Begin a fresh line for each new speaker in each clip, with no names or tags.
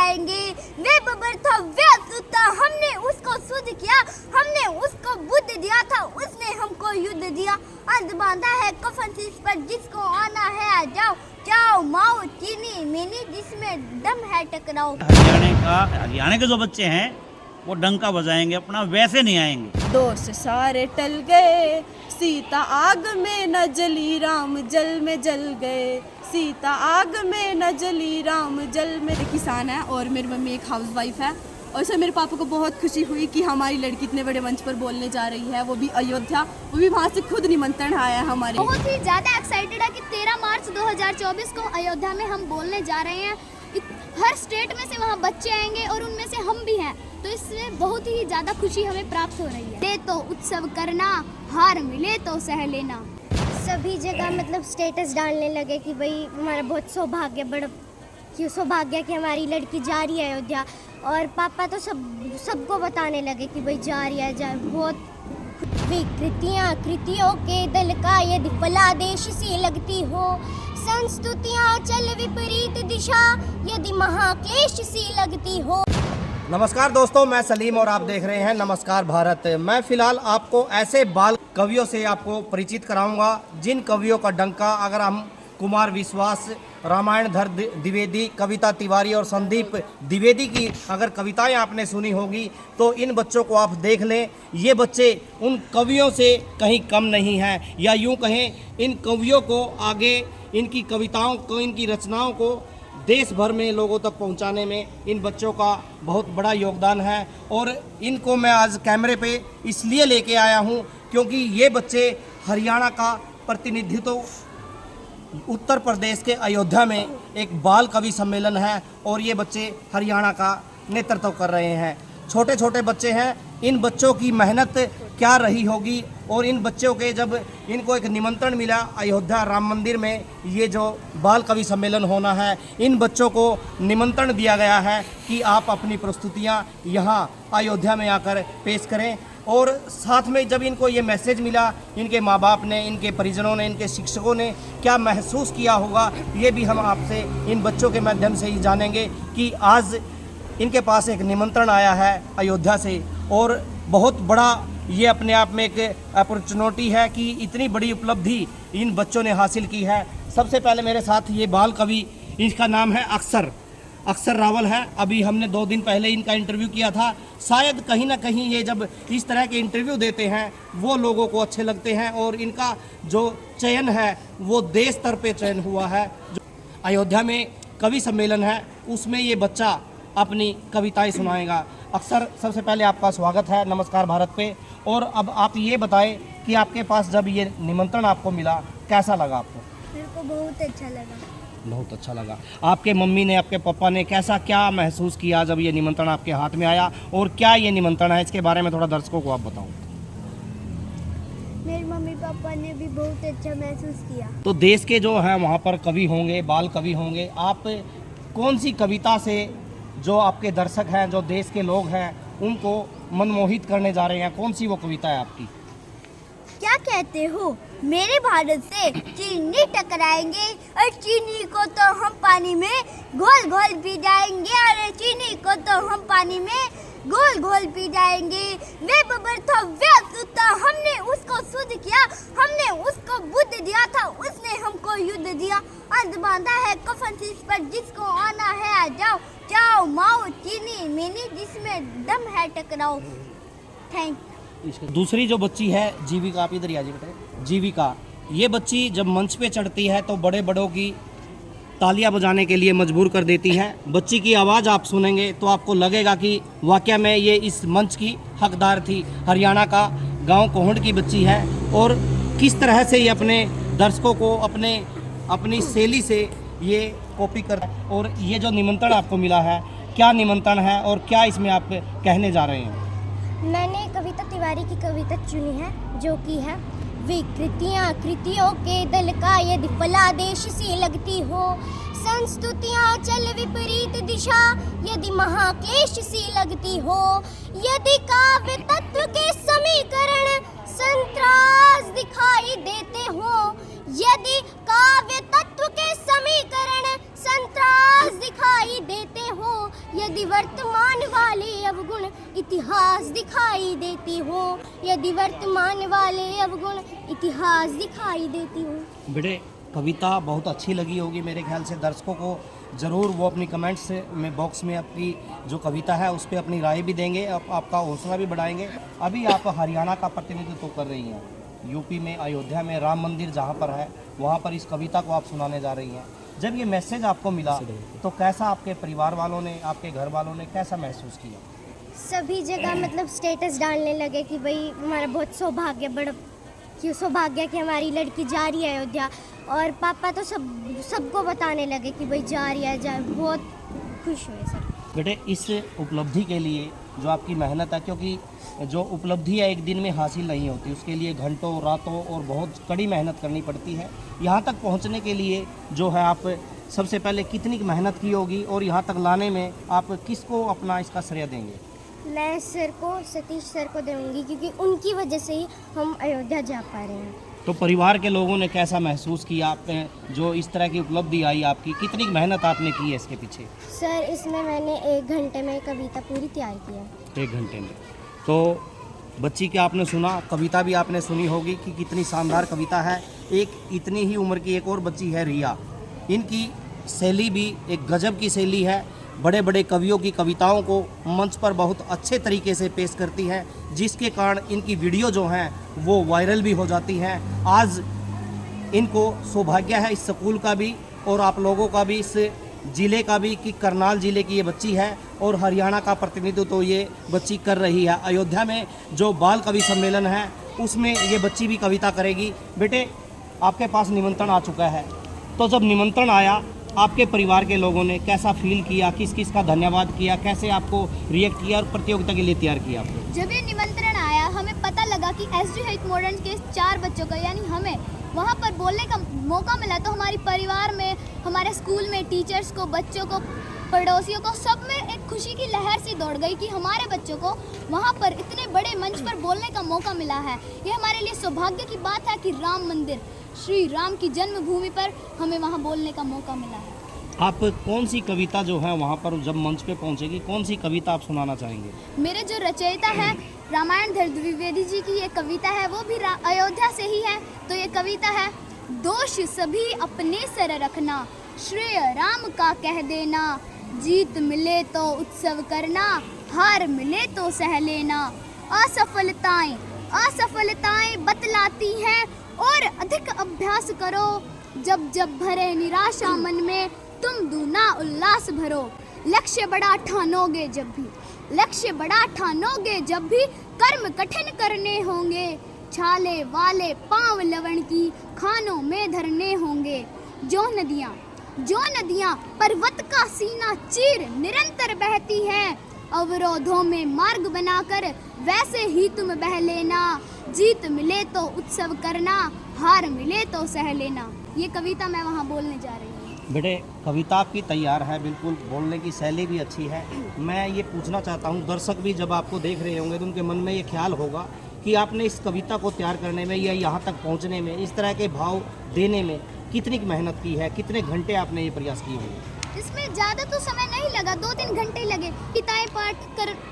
टकराएंगे। वे बबर था वे सुता, हमने उसको शुद्ध किया, हमने उसको बुद्ध दिया था, उसने हमको युद्ध दिया। अंत बांधा है कफन शीश पर, जिसको आना है आ जाओ, जाओ माओ चीनी मीनी, जिसमें दम है टकराओ।
हरियाणा के जो बच्चे हैं वो डंका बजाएंगे अपना, वैसे नहीं आएंगे।
दोस्त सारे टल गए, सीता आग में न जली, राम जल में जल गए। सीता आग में न जली, राम जल में। किसान है और मेरी मम्मी एक हाउसवाइफ है, और इससे मेरे पापा को बहुत खुशी हुई कि हमारी लड़की इतने बड़े मंच पर बोलने जा रही है, वो भी अयोध्या, वो भी वहाँ से खुद निमंत्रण आया है हमारे।
बहुत ही ज़्यादा एक्साइटेड है कि 13 मार्च 2024 को अयोध्या में हम बोलने जा रहे हैं। हर स्टेट में से वहाँ बच्चे आएंगे और उनमें से हम भी हैं, तो इससे बहुत ही ज़्यादा खुशी हमें प्राप्त हो रही है। दे तो उत्सव करना, हार मिले तो सह लेना। सभी जगह मतलब स्टेटस डालने लगे कि भाई हमारा बहुत सौभाग्य कि हमारी लड़की जा रही है अयोध्या, और पापा तो सबको बताने लगे कि भाई जा रही है। बहुत विकृतियाँ कृतियों के दल का, यदि फलादेश सी लगती हो, संस्तुतियाँ चल विपरीत दिशा, यदि महाक्लेश सी लगती हो।
नमस्कार दोस्तों, मैं सलीम और आप देख रहे हैं नमस्कार भारत। मैं फिलहाल आपको ऐसे बाल कवियों से आपको परिचित कराऊंगा जिन कवियों का डंका, अगर हम कुमार विश्वास, रामायणधर द्विवेदी, कविता तिवारी और संदीप द्विवेदी की अगर कविताएं आपने सुनी होगी तो इन बच्चों को आप देख लें। ये बच्चे उन कवियों से कहीं कम नहीं हैं, या यूं कहें इन कवियों को आगे, इनकी कविताओं को, इनकी रचनाओं को देश भर में लोगों तक पहुंचाने में इन बच्चों का बहुत बड़ा योगदान है। और इनको मैं आज कैमरे पे इसलिए लेके आया हूं क्योंकि ये बच्चे हरियाणा का प्रतिनिधित्व, उत्तर प्रदेश के अयोध्या में एक बाल कवि सम्मेलन है और ये बच्चे हरियाणा का नेतृत्व कर रहे हैं। छोटे छोटे बच्चे हैं, इन बच्चों की मेहनत क्या रही होगी, और इन बच्चों के जब इनको एक निमंत्रण मिला अयोध्या राम मंदिर में ये जो बाल कवि सम्मेलन होना है, इन बच्चों को निमंत्रण दिया गया है कि आप अपनी प्रस्तुतियां यहाँ अयोध्या में आकर पेश करें। और साथ में जब इनको ये मैसेज मिला, इनके माँ बाप ने, इनके परिजनों ने, इनके शिक्षकों ने क्या महसूस किया होगा, ये भी हम आपसे इन बच्चों के माध्यम से ही जानेंगे कि आज इनके पास एक निमंत्रण आया है अयोध्या से, और बहुत बड़ा ये अपने आप में एक अपॉर्चुनिटी है कि इतनी बड़ी उपलब्धि इन बच्चों ने हासिल की है। सबसे पहले मेरे साथ ये बाल कवि, इसका नाम है अक्षर रावल है। अभी हमने 2 दिन पहले इनका इंटरव्यू किया था। शायद कहीं ना कहीं ये जब इस तरह के इंटरव्यू देते हैं वो लोगों को अच्छे लगते हैं, और इनका जो चयन है वो देश स्तर पे चयन हुआ है। जो अयोध्या में कवि सम्मेलन है उसमें ये बच्चा अपनी कविताएं सुनाएगा। अक्सर, सबसे पहले आपका स्वागत है नमस्कार भारत पे। और अब आप ये बताएं कि आपके पास जब ये निमंत्रण आपको मिला कैसा लगा आपको?
मेरे को बहुत अच्छा लगा।
बहुत अच्छा लगा। आपके मम्मी ने, आपके पापा ने कैसा क्या महसूस किया जब ये निमंत्रण आपके हाथ में आया, और क्या ये निमंत्रण है इसके बारे में थोड़ा दर्शकों को आप बताओ।
मेरे मम्मी पापा ने भी बहुत अच्छा महसूस किया।
तो देश के जो हैं वहाँ पर कवि होंगे, बाल कवि होंगे, आप कौन सी कविता से जो आपके दर्शक हैं, जो देश के लोग हैं, उनको मनमोहित करने जा रहे हैं? कौन सी वो कविता है आपकी?
क्या कहते हो, मेरे भारत से चीनी टकराएंगे, और चीनी को तो हम पानी में घोल घोल पी जाएंगे, और चीनी को तो हम पानी में घोल घोल पी जाएंगे। वे बबर था वे सुता, हमने उसको शुद्ध किया, हमने उसको बुद्ध दिया था, उसने हमको युद्ध दिया। अंत बांधा है कफन शीश पर, जिसको आना है आ जाओ, जाओ माओ चीनी मीनी, जिसमें दम है टकराओ। Thank you.
दूसरी जो बच्ची है जीविका, आप इधर ही आ जाइए बेटा। जीविका, ये बच्ची जब मंच पे चढ़ती है तो बड़े बड़ों की तालियां बजाने के लिए मजबूर कर देती है। बच्ची की आवाज़ आप सुनेंगे तो आपको लगेगा कि वाकई में ये इस मंच की हकदार थी। हरियाणा का गांव कोहंड की बच्ची है, और किस तरह से ये अपने दर्शकों को अपनी शैली से ये कॉपी कर। और ये जो निमंत्रण आपको मिला है, क्या निमंत्रण है और क्या इसमें आप कहने जा रहे हैं?
मैंने कविता तिवारी की कविता चुनी है जो कि है, विकृतियाँ कृतियों के दल का, यदि फलादेश सी लगती हो, संस्तुतियाँ चल विपरीत दिशा, यदि महाक्लेश सी लगती हो, यदि काव्य तत्व के समीकरण संतरास दिखाई देते हो, यदि काव्य तत्व के समीकरण संतरास दिखाई देते हो, यदि वर्तमान वाले अवगुण इतिहास दिखाई देती हो, यदि वर्तमान वाले अवगुण इतिहास दिखाई देती हो।
बेटे कविता बहुत अच्छी लगी होगी मेरे ख्याल से दर्शकों को, ज़रूर वो अपनी कमेंट्स में बॉक्स में आपकी जो कविता है उस पर अपनी राय भी देंगे, आपका हौसला भी बढ़ाएंगे। अभी आप हरियाणा का प्रतिनिधित्व कर रही हैं, यूपी में अयोध्या में राम मंदिर जहाँ पर है वहाँ पर इस कविता को आप सुनाने जा रही हैं। जब ये मैसेज आपको मिला तो कैसा आपके परिवार वालों ने, आपके घर वालों ने कैसा महसूस किया?
सभी जगह मतलब स्टेटस डालने लगे कि भाई हमारा बहुत सौभाग्य कि हमारी लड़की जा रही है अयोध्या, और पापा तो सबको बताने लगे कि भाई जा रही है, बहुत खुश हुए सर।
बेटे इस उपलब्धि के लिए जो आपकी मेहनत है, क्योंकि जो उपलब्धि है एक दिन में हासिल नहीं होती, उसके लिए घंटों रातों और बहुत कड़ी मेहनत करनी पड़ती है। यहाँ तक पहुँचने के लिए जो है आप सबसे पहले कितनी मेहनत की होगी और यहाँ तक लाने में आप किसको अपना इसका श्रेय देंगे?
मैं सर को, सतीश सर को दूंगी, क्योंकि उनकी वजह से ही हम अयोध्या जा पा रहे हैं।
तो परिवार के लोगों ने कैसा महसूस किया आपने जो इस तरह की उपलब्धि आई आपकी, कितनी मेहनत आपने की है इसके पीछे?
सर इसमें मैंने 1 घंटे में कविता पूरी तैयार की है।
1 घंटे में। तो बच्ची के आपने सुना, कविता भी आपने सुनी होगी कि कितनी शानदार कविता है। एक इतनी ही उम्र की एक और बच्ची है रिया, इनकी शैली भी एक गजब की शैली है, बड़े बड़े कवियों की कविताओं को मंच पर बहुत अच्छे तरीके से पेश करती है, जिसके कारण इनकी वीडियो जो हैं वो वायरल भी हो जाती हैं। आज इनको सौभाग्य है इस स्कूल का भी और आप लोगों का भी, इस ज़िले का भी, कि करनाल ज़िले की ये बच्ची है और हरियाणा का प्रतिनिधित्व तो ये बच्ची कर रही है। अयोध्या में जो बाल कवि सम्मेलन है उसमें ये बच्ची भी कविता करेगी। बेटे आपके पास निमंत्रण आ चुका है, तो जब निमंत्रण आया आपके परिवार के लोगों ने कैसा फील किया, किस किस का धन्यवाद किया, कैसे आपको रिएक्ट किया और प्रतियोगिता के लिए तैयार किया आपको?
जब ये निमंत्रण आया हमें पता लगा कि एसडी हेल्थ मॉडर्न के 4 बच्चों का यानी हमें वहाँ पर बोलने का मौका मिला, तो हमारे परिवार में, हमारे स्कूल में टीचर्स को, बच्चों को, पड़ोसियों को, सब में एक खुशी की लहर सी दौड़ गई कि हमारे बच्चों को वहाँ पर इतने बड़े मंच पर बोलने का मौका मिला है। ये हमारे लिए सौभाग्य की बात है कि राम मंदिर, श्री राम की जन्मभूमि पर हमें वहाँ बोलने का मौका मिला है।
आप कौन सी कविता जो है वहाँ पर जब मंच पे पहुँचेगी, कौन सी कविता आप सुनाना चाहेंगे?
मेरे जो रचयिता है रामायण धर द्विवेदी जी की ये कविता है, वो भी अयोध्या से ही है। तो ये कविता है, दोष सभी अपने सर रखना, श्रेय राम का कह देना, जीत मिले तो उत्सव करना, हार मिले तो सह लेना, असफलताएं बतलाती हैं और अधिक अभ्यास करो, जब जब भरे निराशा मन में तुम दूना उल्लास भरो, लक्ष्य बड़ा ठानोगे जब भी कर्म कठिन करने होंगे, छाले वाले पांव लवण की खानों में धरने होंगे, जो नदियां पर्वत का सीना चीर निरंतर बहती हैं, अवरोधों में मार्ग बनाकर वैसे ही तुम बह लेना, जीत मिले तो उत्सव करना, हार मिले तो सह लेना। ये कविता मैं वहाँ बोलने जा रही हूँ।
बेटे कविता आपकी तैयार है, बिल्कुल बोलने की शैली भी अच्छी है। मैं ये पूछना चाहता हूँ, दर्शक भी जब आपको देख रहे होंगे तो उनके मन में ये ख्याल होगा कि आपने इस कविता को तैयार करने में या यहाँ तक पहुँचने में, इस तरह के भाव देने में कितनी मेहनत की है, कितने घंटे आपने ये प्रयास किए हुए?
इसमें ज़्यादा तो समय नहीं लगा, 2-3 घंटे ही लगे। पिताएं पाठ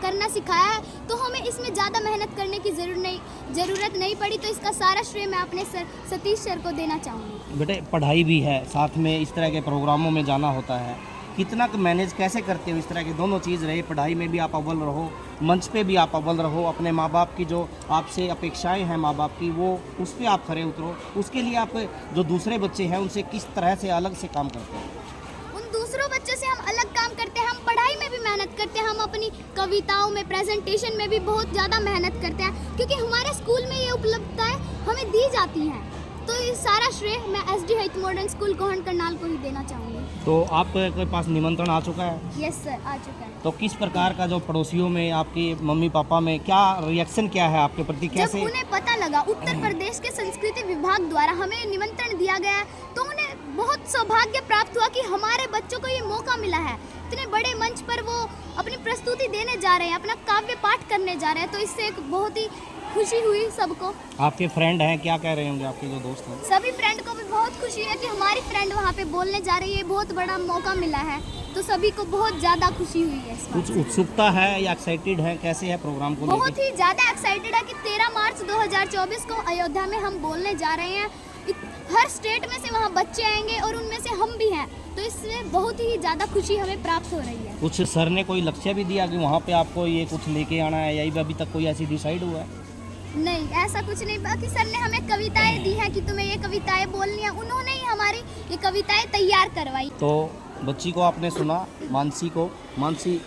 करना सिखाया है, तो हमें इसमें ज़्यादा मेहनत करने की ज़रूरत नहीं पड़ी, तो इसका सारा श्रेय मैं अपने सतीश सर को देना चाहूँगी।
बेटे पढ़ाई भी है, साथ में इस तरह के प्रोग्रामों में जाना होता है, कितना मैनेज कैसे करते हो? इस तरह की दोनों चीज़ रहे, पढ़ाई में भी आप अव्वल रहो, मंच पे भी आप अव्वल रहो, अपने माँ बाप की जो आपसे अपेक्षाएं हैं माँ बाप की, वो उस पर आप खरे उतरो। उसके लिए आप जो दूसरे बच्चे हैं उनसे किस तरह से अलग से काम करते हैं?
दूसरों बच्चों से हम अलग काम करते हैं, हम पढ़ाई में भी मेहनत करते हैं, हम अपनी कविताओं में, प्रेजेंटेशन में भी बहुत ज़्यादा मेहनत करते हैं, क्योंकि हमारे स्कूल में ये उपलब्धताएं हमें दी जाती हैं। तो ये सारा श्रेय मैं SD health modern school Kohan Karnal को ही देना चाहूँगी।
तो आपके पास निमंत्रण आ चुका है?
यस सर, आ चुका है।
तो किस प्रकार का जो पड़ोसियों में, आपके मम्मी पापा में क्या रिएक्शन क्या है आपके प्रति? कैसे
जब उन्हें पता लगा उत्तर प्रदेश के संस्कृति विभाग द्वारा हमें निमंत्रण दिया गया है, तो उन्हें बहुत सौभाग्य प्राप्त हुआ कि हमारे बच्चों को ये मौका मिला है। इतने बड़े मंच पर वो अपनी प्रस्तुति देने जा रहे हैं, अपना काव्य पाठ करने जा रहे हैं, तो इससे एक बहुत ही खुशी हुई सबको।
आपके फ्रेंड हैं, क्या कह रहे होंगे आपके जो दोस्त हैं?
सभी फ्रेंड को भी बहुत खुशी है कि हमारी फ्रेंड वहाँ पे बोलने जा रही है, बहुत बड़ा मौका मिला है, तो सभी को बहुत ज़्यादा खुशी हुई है इस बात
कुछ
से।
उत्सुकता है या एक्साइटेड है, कैसे है प्रोग्राम को
बहुत
लेके?
ही ज़्यादा एक्साइटेड है कि 13 मार्च 2024 को अयोध्या में हम बोलने जा रहे हैं। हर स्टेट में से वहाँ बच्चे आएंगे और उनमें से हम भी हैं, तो इससे बहुत ही ज़्यादा खुशी हमें प्राप्त हो रही है।
कुछ सर ने कोई लक्ष्य भी दिया कि वहाँ पे आपको ये कुछ लेके आना है, या अभी तक कोई ऐसी डिसाइड हुआ है?
नहीं, ऐसा कुछ नहीं। बाकी सर ने हमें कविताएं दी हैं कि तुम्हें ये कविताएं बोलनी है, उन्होंने ही हमारी ये कविताएं तैयार करवाई।
तो बच्ची को आपने सुना, मानसी,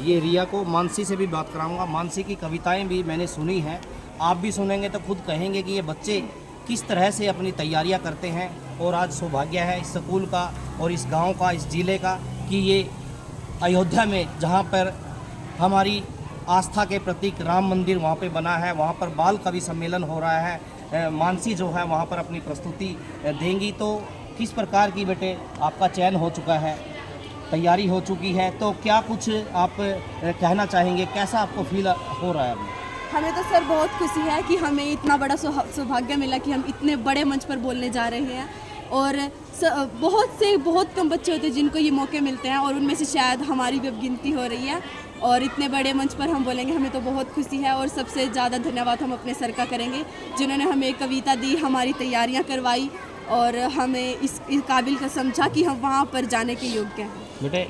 ये रिया को मानसी से भी बात कराऊंगा। मानसी की कविताएं भी मैंने सुनी हैं, आप भी सुनेंगे तो खुद कहेंगे कि ये बच्चे किस तरह से अपनी तैयारियां करते हैं। और आज सौभाग्य है इस स्कूल का और इस गांव का, इस ज़िले का, कि ये अयोध्या में जहां पर हमारी आस्था के प्रतीक राम मंदिर वहाँ पे बना है, वहाँ पर बाल कवि सम्मेलन हो रहा है। मानसी जो है वहाँ पर अपनी प्रस्तुति देंगी। तो किस प्रकार की बेटे आपका चयन हो चुका है, तैयारी हो चुकी है, तो क्या कुछ आप कहना चाहेंगे, कैसा आपको फील हो रहा है अभी?
हमें तो सर बहुत खुशी है कि हमें इतना बड़ा सौभाग्य मिला कि हम इतने बड़े मंच पर बोलने जा रहे हैं। और बहुत कम बच्चे होते हैं जिनको ये मौके मिलते हैं, और उनमें से शायद हमारी भी अब गिनती हो रही है। और इतने बड़े मंच पर हम बोलेंगे, हमें तो बहुत खुशी है। और सबसे ज़्यादा धन्यवाद हम अपने सर का करेंगे, जिन्होंने हमें कविता दी, हमारी तैयारियां करवाई और हमें इस काबिल का समझा कि हम वहाँ पर जाने के योग्य हैं।
बेटे,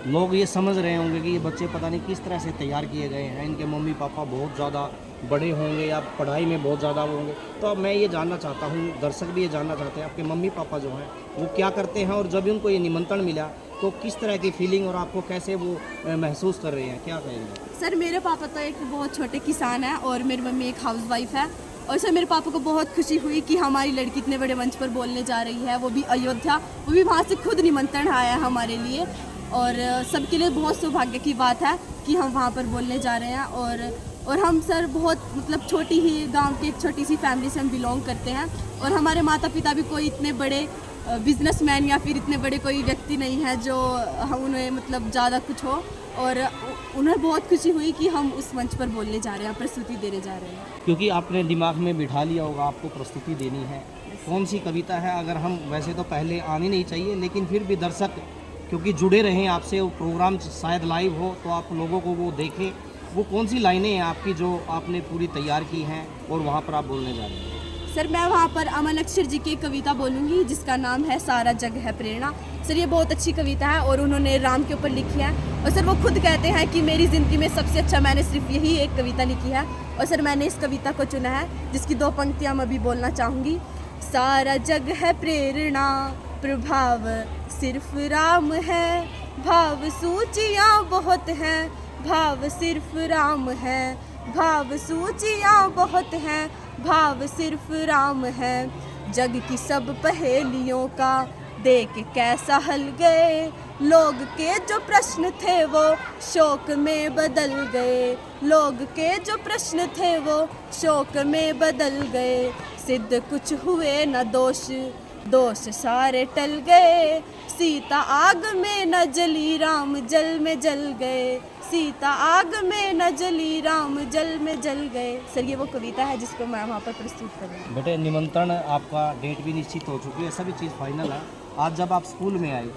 लोग ये समझ रहे होंगे कि ये बच्चे पता नहीं किस तरह से तैयार किए गए हैं, इनके मम्मी पापा बहुत ज़्यादा बड़े होंगे या पढ़ाई में बहुत ज़्यादा वो होंगे। तो अब मैं ये जानना चाहता हूँ, दर्शक भी ये जानना चाहते हैं, आपके मम्मी पापा जो हैं वो क्या करते हैं, और जब उनको ये निमंत्रण मिला तो किस तरह की फीलिंग और आपको कैसे वो महसूस कर रहे हैं, क्या कहेंगे?
सर मेरे पापा तो एक बहुत छोटे किसान हैं और मेरी मम्मी एक हाउसवाइफ है। और सर मेरे पापा को बहुत खुशी हुई कि हमारी लड़की इतने बड़े मंच पर बोलने जा रही है, वो भी अयोध्या, वो भी वहाँ से खुद निमंत्रण आया है हमारे लिए। और सबके लिए बहुत सौभाग्य की बात है कि हम वहाँ पर बोलने जा रहे हैं। और हम सर बहुत मतलब छोटी ही गांव की एक छोटी सी फैमिली से हम बिलोंग करते हैं, और हमारे माता पिता भी कोई इतने बड़े बिजनेसमैन या फिर इतने बड़े कोई व्यक्ति नहीं है जो उन्हें मतलब ज़्यादा कुछ हो। और उन्हें बहुत खुशी हुई कि हम उस मंच पर बोलने जा रहे हैं, प्रस्तुति देने जा रहे हैं।
क्योंकि आपने दिमाग में बिठा लिया होगा आपको प्रस्तुति देनी है, कौन सी कविता है? अगर हम वैसे तो पहले आनी नहीं चाहिए, लेकिन फिर भी दर्शक क्योंकि जुड़े रहें आपसे, वो प्रोग्राम शायद लाइव हो तो आप लोगों को वो देखें, वो कौन सी लाइनें हैं आपकी जो आपने पूरी तैयार की हैं और वहाँ पर आप बोलने जा रहे हैं?
सर मैं वहाँ पर अमन अक्षर जी की कविता बोलूँगी जिसका नाम है सारा जग है प्रेरणा। सर ये बहुत अच्छी कविता है और उन्होंने राम के ऊपर लिखी है। और सर वो खुद कहते हैं कि मेरी ज़िंदगी में सबसे अच्छा मैंने सिर्फ यही एक कविता लिखी है। और सर मैंने इस कविता को चुना है जिसकी 2 पंक्तियाँ मैं अभी बोलना चाहूँगी। सारा जग है प्रेरणा, प्रभाव सिर्फ राम है, भाव सूचियाँ बहुत हैं, भाव सिर्फ राम है, भाव सूचियाँ बहुत हैं, भाव सिर्फ राम है। जग की सब पहेलियों का देख कैसा हल गए, लोग के जो प्रश्न थे वो शोक में बदल गए, लोग के जो प्रश्न थे वो शोक में बदल गए। सिद्ध कुछ हुए न दोष, दोष सारे टल गए, सीता आग में न जली राम जल में जल गए, सीता आग में न जली राम जल में जल गए। सर ये वो कविता है जिसको मैं वहाँ पर प्रस्तुत कर रही हूँ।
बेटे निमंत्रण आपका, डेट भी निश्चित हो चुकी है, सभी चीज़ फाइनल है। आज जब आप स्कूल में आए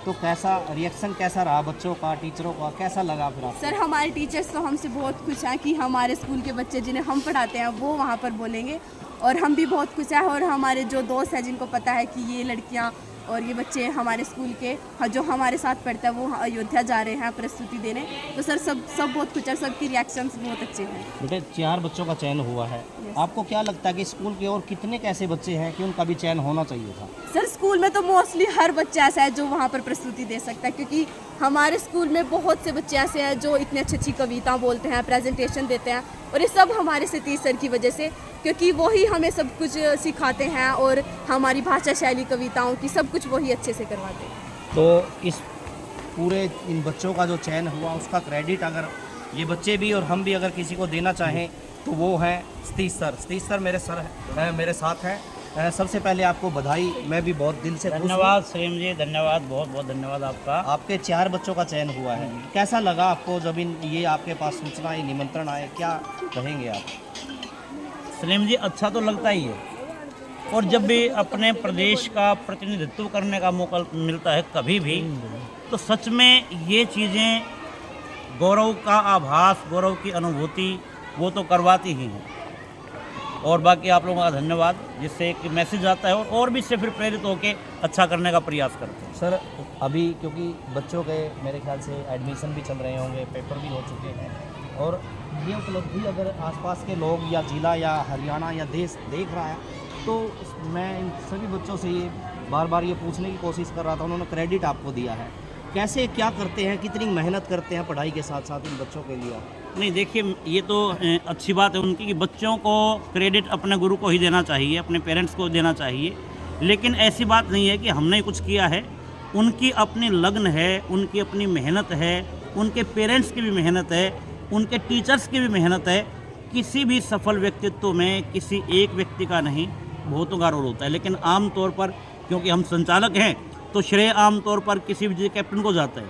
तो कैसा रिएक्शन कैसा रहा बच्चों का, टीचरों का, कैसा लगा फिर आपको?
सर हमारे टीचर्स तो हमसे बहुत खुश हैं कि हमारे स्कूल के बच्चे जिन्हें हम पढ़ाते हैं वो वहाँ पर बोलेंगे, और हम भी बहुत खुश हैं। और हमारे जो दोस्त हैं जिनको पता है कि ये लड़कियाँ और ये बच्चे हमारे स्कूल के जो हमारे साथ पढ़ते हैं वो अयोध्या जा रहे हैं प्रस्तुति देने, तो सर सब बहुत खुश है, सबकी रिएक्शंस बहुत अच्छे हैं।
बेटे 4 बच्चों का चयन हुआ है, आपको क्या लगता है कि स्कूल के और कितने कैसे बच्चे हैं कि उनका भी चयन होना चाहिए था?
सर स्कूल में तो मोस्टली हर बच्चा ऐसा है जो वहाँ पर प्रस्तुति दे सकता है, क्योंकि हमारे स्कूल में बहुत से बच्चे ऐसे हैं जो इतनी अच्छी अच्छी कविता बोलते हैं, प्रेजेंटेशन देते हैं, और ये सब हमारे सतीश सर की वजह से, क्योंकि वही हमें सब कुछ सिखाते हैं और हमारी भाषा शैली कविताओं की सब कुछ वही अच्छे से करवाते हैं।
तो इस पूरे इन बच्चों का जो चयन हुआ उसका क्रेडिट अगर ये बच्चे भी और हम भी अगर किसी को देना चाहें तो वो हैं सतीश सर। सतीश सर मेरे साथ हैं सबसे पहले आपको बधाई, मैं भी बहुत दिल से खुश हूं।
धन्यवाद सलीम जी, धन्यवाद, बहुत बहुत धन्यवाद आपका।
आपके 4 बच्चों का चयन हुआ है, कैसा लगा आपको जब ये आपके पास सूचना ये निमंत्रण आए, क्या कहेंगे आप?
सलीम जी, अच्छा तो लगता ही है, और जब भी अपने प्रदेश का प्रतिनिधित्व करने का मौका मिलता है कभी भी, तो सच में ये चीज़ें गौरव का आभास, गौरव की अनुभूति वो तो करवाती ही हैं। और बाकी आप लोगों का धन्यवाद, जिससे एक मैसेज आता है और भी इससे फिर प्रेरित होकर अच्छा करने का प्रयास करते हैं।
सर अभी क्योंकि बच्चों के मेरे ख्याल से एडमिशन भी चल रहे होंगे, पेपर भी हो चुके हैं, और ये उपलब्धि अगर आसपास के लोग या ज़िला या हरियाणा या देश देख रहा है, तो मैं इन सभी बच्चों से ये बार बार ये पूछने की कोशिश कर रहा था, उन्होंने क्रेडिट आपको दिया है, कैसे क्या करते हैं, कितनी मेहनत करते हैं पढ़ाई के साथ साथ इन बच्चों के लिए?
नहीं, देखिए, ये तो अच्छी बात है उनकी कि बच्चों को क्रेडिट अपने गुरु को ही देना चाहिए, अपने पेरेंट्स को देना चाहिए, लेकिन ऐसी बात नहीं है कि हमने कुछ किया है। उनकी अपनी लगन है, उनकी अपनी मेहनत है, उनके पेरेंट्स की भी मेहनत है, उनके टीचर्स की भी मेहनत है। किसी भी सफल व्यक्तित्व में किसी एक व्यक्ति का नहीं, बहुतों का रोल होता है, लेकिन आम तौर पर क्योंकि हम संचालक हैं तो श्रेय आम तौर पर किसी भी कैप्टन को जाता है,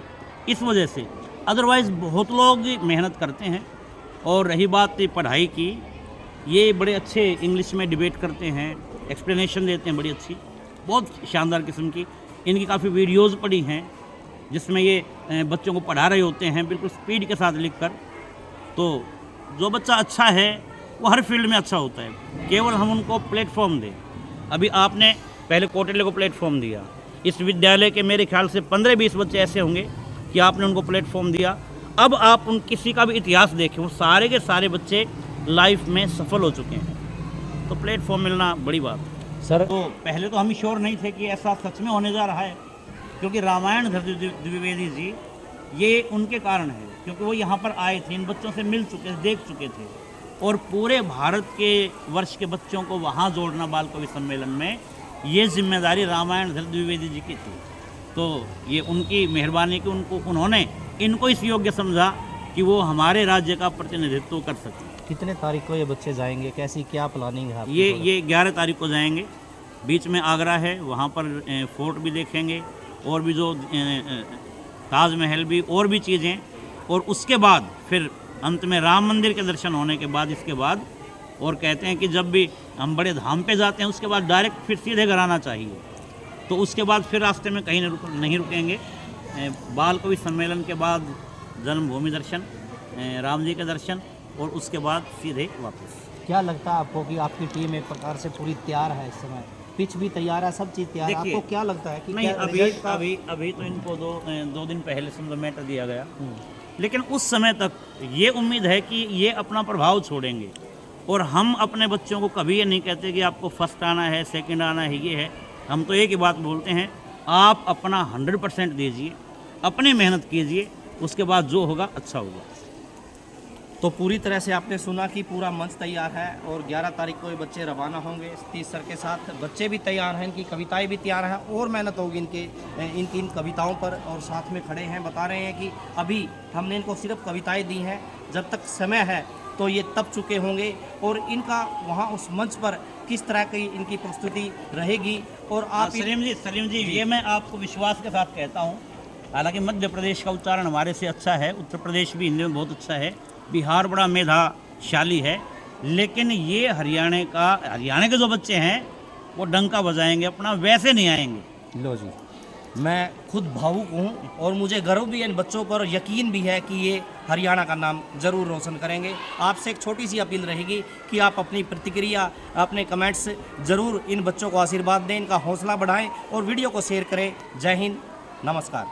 इस वजह से। अदरवाइज़ बहुत लोग मेहनत करते हैं। और रही बात पढ़ाई की, ये बड़े अच्छे इंग्लिश में डिबेट करते हैं, एक्सप्लेनेशन देते हैं बड़ी अच्छी, बहुत शानदार किस्म की। इनकी काफ़ी वीडियोज़ पड़ी हैं जिसमें ये बच्चों को पढ़ा रहे होते हैं बिल्कुल स्पीड के साथ लिखकर। तो जो बच्चा अच्छा है वो हर फील्ड में अच्छा होता है, केवल हम उनको प्लेटफॉर्म दें। अभी आपने पहले कोटले को प्लेटफॉर्म दिया, इस विद्यालय के मेरे ख्याल से 15-20 बच्चे ऐसे होंगे कि आपने उनको प्लेटफॉर्म दिया। अब आप उन किसी का भी इतिहास देखें, वो सारे के सारे बच्चे लाइफ में सफल हो चुके हैं, तो प्लेटफॉर्म मिलना बड़ी बात है।
सर
तो पहले तो हम श्योर नहीं थे कि ऐसा सच में होने जा रहा है, क्योंकि रामायण द्विवेदी जी ये उनके कारण है, क्योंकि वो यहाँ पर आए थे, इन बच्चों से मिल चुके थे, देख चुके थे, और पूरे भारत के वर्ष के बच्चों को वहाँ जोड़ना बाल कवि सम्मेलन में, ये जिम्मेदारी रामायण द्विवेदी जी की थी। तो ये उनकी मेहरबानी कि उन्होंने इनको इस योग्य समझा कि वो हमारे राज्य का प्रतिनिधित्व कर सकें।
कितने तारीख को ये बच्चे जाएंगे, कैसी क्या प्लानिंग है आपकी?
ये 11 तारीख को जाएंगे। बीच में आगरा है, वहाँ पर फोर्ट भी देखेंगे, और भी जो ताजमहल भी, और भी चीज़ें, और उसके बाद फिर अंत में राम मंदिर के दर्शन होने के बाद, इसके बाद, और कहते हैं कि जब भी हम बड़े धाम पे जाते हैं उसके बाद डायरेक्ट फिर सीधे घर आना चाहिए, तो उसके बाद फिर रास्ते में कहीं नहीं रुकेंगे। बाल कवि सम्मेलन के बाद जन्मभूमि दर्शन, राम जी के दर्शन, और उसके बाद सीधे वापस।
क्या लगता है आपको कि आपकी टीम एक प्रकार से पूरी तैयार है? इस समय पिच भी तैयार है, सब चीज़ तैयार है, आपको क्या लगता है कि
नहीं,
क्या
अभी तो इनको दो दिन पहले समझो मैटर दिया गया, लेकिन उस समय तक ये उम्मीद है कि ये अपना प्रभाव छोड़ेंगे। और हम अपने बच्चों को कभी ये नहीं कहते कि आपको फर्स्ट आना है, सेकंड आना है, ये है। हम तो एक ही बात बोलते हैं, आप अपना 100% दीजिए, अपनी मेहनत कीजिए, उसके बाद जो होगा अच्छा होगा।
तो पूरी तरह से आपने सुना कि पूरा मंच तैयार है, और 11 तारीख को ये बच्चे रवाना होंगे 30 सर के साथ। बच्चे भी तैयार हैं, इनकी कविताएं भी तैयार हैं, और मेहनत होगी इनकी इन कविताओं पर, और साथ में खड़े हैं, बता रहे हैं कि अभी हमने इनको सिर्फ कविताएं दी हैं, जब तक समय है तो ये तब चुके होंगे, और इनका वहाँ उस मंच पर किस तरह की इनकी प्रस्तुति रहेगी। और आप
सलीम जी, ये मैं आपको विश्वास के साथ कहता हूँ, हालांकि मध्य प्रदेश का उच्चारण हमारे से अच्छा है, उत्तर प्रदेश भी हिंदी में बहुत अच्छा है, बिहार बड़ा मेधाशाली है, लेकिन ये हरियाणा के जो बच्चे हैं वो डंका बजाएंगे अपना, वैसे नहीं आएंगे।
लो जी, मैं खुद भावुक हूँ, और मुझे गर्व भी है इन बच्चों पर, यकीन भी है कि ये हरियाणा का नाम ज़रूर रोशन करेंगे। आपसे एक छोटी सी अपील रहेगी कि आप अपनी प्रतिक्रिया, अपने कमेंट्स ज़रूर इन बच्चों को आशीर्वाद दें, इनका हौसला बढ़ाएं, और वीडियो को शेयर करें। जय हिंद, नमस्कार।